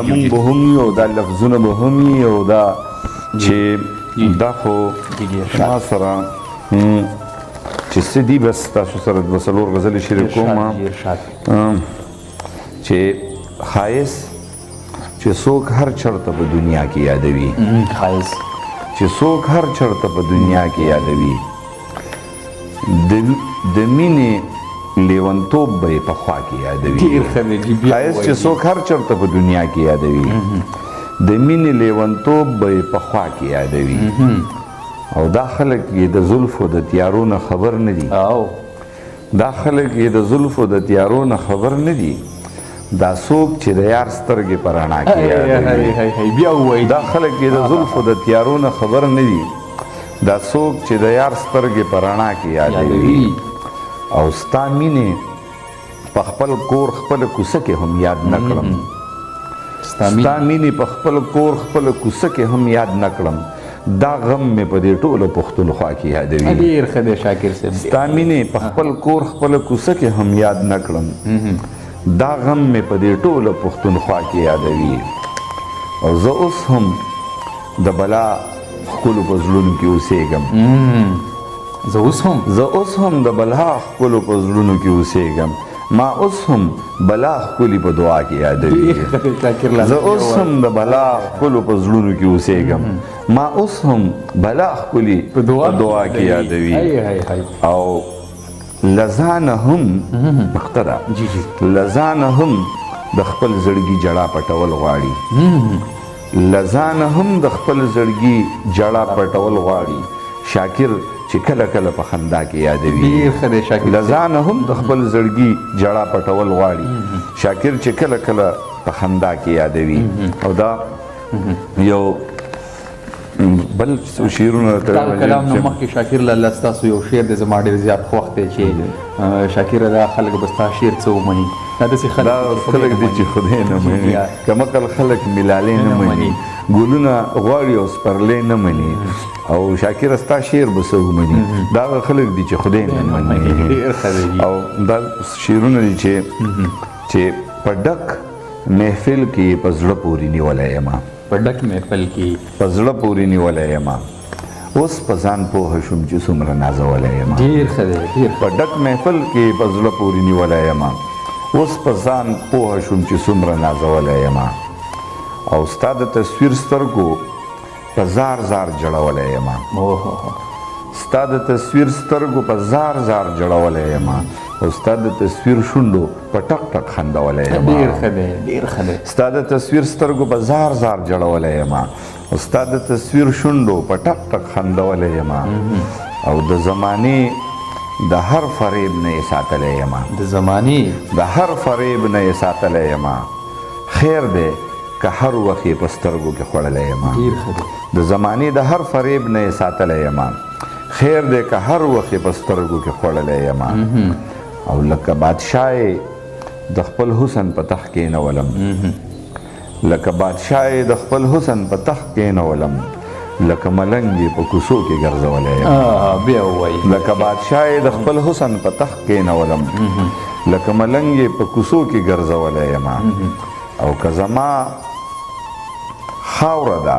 مونږ به هم یو دا لفظونه به هم وي او دا چې دا خو ما سره چې څه دي بس تاسو سره دوه څلور غزلې شریک کوم چې ښایست چې څوک هر چرته په دنیا کې یادوي چې څوک هر چرته په دنیا کې یادوي د مینې لیونتوب به یې په خوا کې یادوي ښایست چې څوک هر چرته په دنیا کې یادوي د مینې لیونتوب به یې په خوا کې یادوي او دا خلک یې د زلفو د تیارو نه خبر نه دي دا خلک یې د زلفو د تیارو نه خبر نه دي دا څوک چې د یار سترګې په رڼا کې یادوي دا خلک یې د زلفو د تیارو نه خبر نه دي دا څوک چې د یار سترګې په رڼا کې یادوي او ستا مینې په خپل کور خپله کوڅه کې هم یاد نه کړم ستا مینې په خپل کور خپله کوڅه کې هم یاد نه کړم دا غم مې په دې ټولو پښتونخوا کې یادوي ستا مینې په خپل کور خپله کوڅه کې هم یاد نه کړم دا غم مې په دې ټولو پښتونخوا کې یادوي او زه اوس هم د بلا ښکلو په زړونو کې اوسېږم زه اوس هم د بلا ښکلو په زړونو کې اوسېږم ما اوس هم بلا ښکلي په دعا کې یادوي زه اوس هم د بلا ښکلو په زړونو کې اوسېږم ما اوس هم بلا ښکلي په دعا کې یادوي او لزانه هم مختره لزانه هم د خپل زړګي جړه پټول غواړي لزانه هم د خپل زړګي جړه پټول غواړي شاکر چې کله کله په خندا کې یادوي لزانه هم د خپل زړګي جړه پټول غواړي شاکر چې کله کله په خندا کې یادوي او دا یو بل شعرونه کلام نه مخکې شاکر لاله ستاسو یو شعر دی زما ډېر زیات خوښ دی چې شاکره دا خلک به ستا شعر څه ومني دا داسې خلک دي چې خدای نه مني کمقل خلک ملالې نه مني ګلونه غواړي او سپرلی نه مني او شاکره ستا شعر به څه ومني دا هغه خلک دي چې خدای نه مني او دا شعرونه دي چې په ډک محفل کې په زړه پورې نیولی یم په ډک محفل کې په زړه پورې نیولی یم اوس په ځان پوهه شوم چې څومره نازولی یم په ډک محفل کې په زړه پورې نیولی یم اوس په ځان پوهه شوم چې څومره نازولی یم او ستا د تصویر سترګو په زار زار جړولی یم ستا د تصویر سترګو په زار زار جړولی یم او ستا د تصویر شونډو په ټک ټک خندولی یم ستا د تصویر سترګو په زار زار جړولی یم او ستا د تصویر شونډو په ټک ټک خندولی یم او د زمانې د هر فریب نه یې ساتلی یم د هر فریب نه یې ساتلی یم خیر دی که هر وخت یې په سترګو کې خوړلی یم د زمانې د هر فریب نه یې ساتلی یم خیر دی که هر وخت یې په سترګو کې خوړلی یم او لکه بادشاه د خپل حسن په تخت کېنولم لکه بادشاه د خپل حسن په تخت کېنولم لکه ملنګ یې په کوڅو کې ګرځولی یم لکه بادشاه د خپل حسن په تخت کېنولم لکه ملنګ یې په کوڅو کې ګرځولی یم او که زما خاوره ده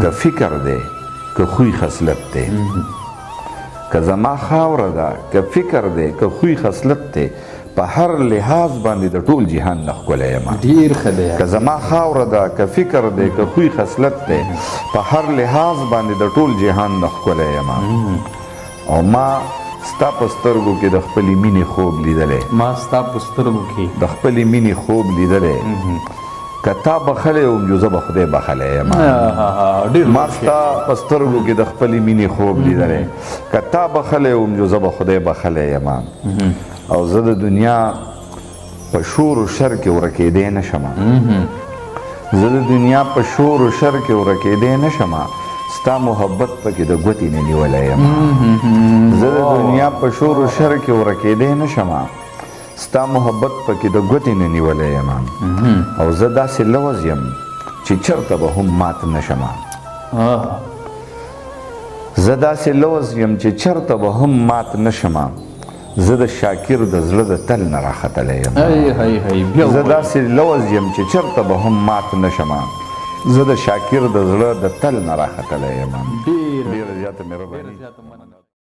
که فکر دی که خوی خصلت دی که زما خاوره ده که فکر دی که خوی خصلت دی په هر لحاظ باندې د ټول جهان نه ښکلی یم که زما خاوره ده که فکر دی که خوی خصلت دی په هر لحاظ باندې د ټول جهان نه ښکلی یم او ما ستا په سترګو کې د خپلې مینې خوب لیدلی د خپلې مینې خوب لیدلی که تا بخلی وم جو زه به خدای بخلی یم ما ستا په سترګو کې د خپلې مینې خوب لیدلی که تا بخلی وم جو زه به خدای بخلی یم او زه د دنیا په شور و شر کې ورکېدی نه شمه زه د دنیا په شور و شر کې ورکېدی نه شمه ستا محبت پکې د ګوتې نه نیولی یم زه د دنیا په شور و شر کې ورکېدی نه شمه ستا محبت پکې د ګوتې نه نیولی یم او زه داسې لوز یم چې چرته به هم مات نه شمه زه داسې لوز یم چې چرته به هم مات نه شمه زه د شاکر د زړه د تل نه راختلی یم بیا زه داسې لوز یم چې چېرته به هم مات نه شم زه د شاکر د زړه د تل نه راختلی یم ډېره زیاته مهرباني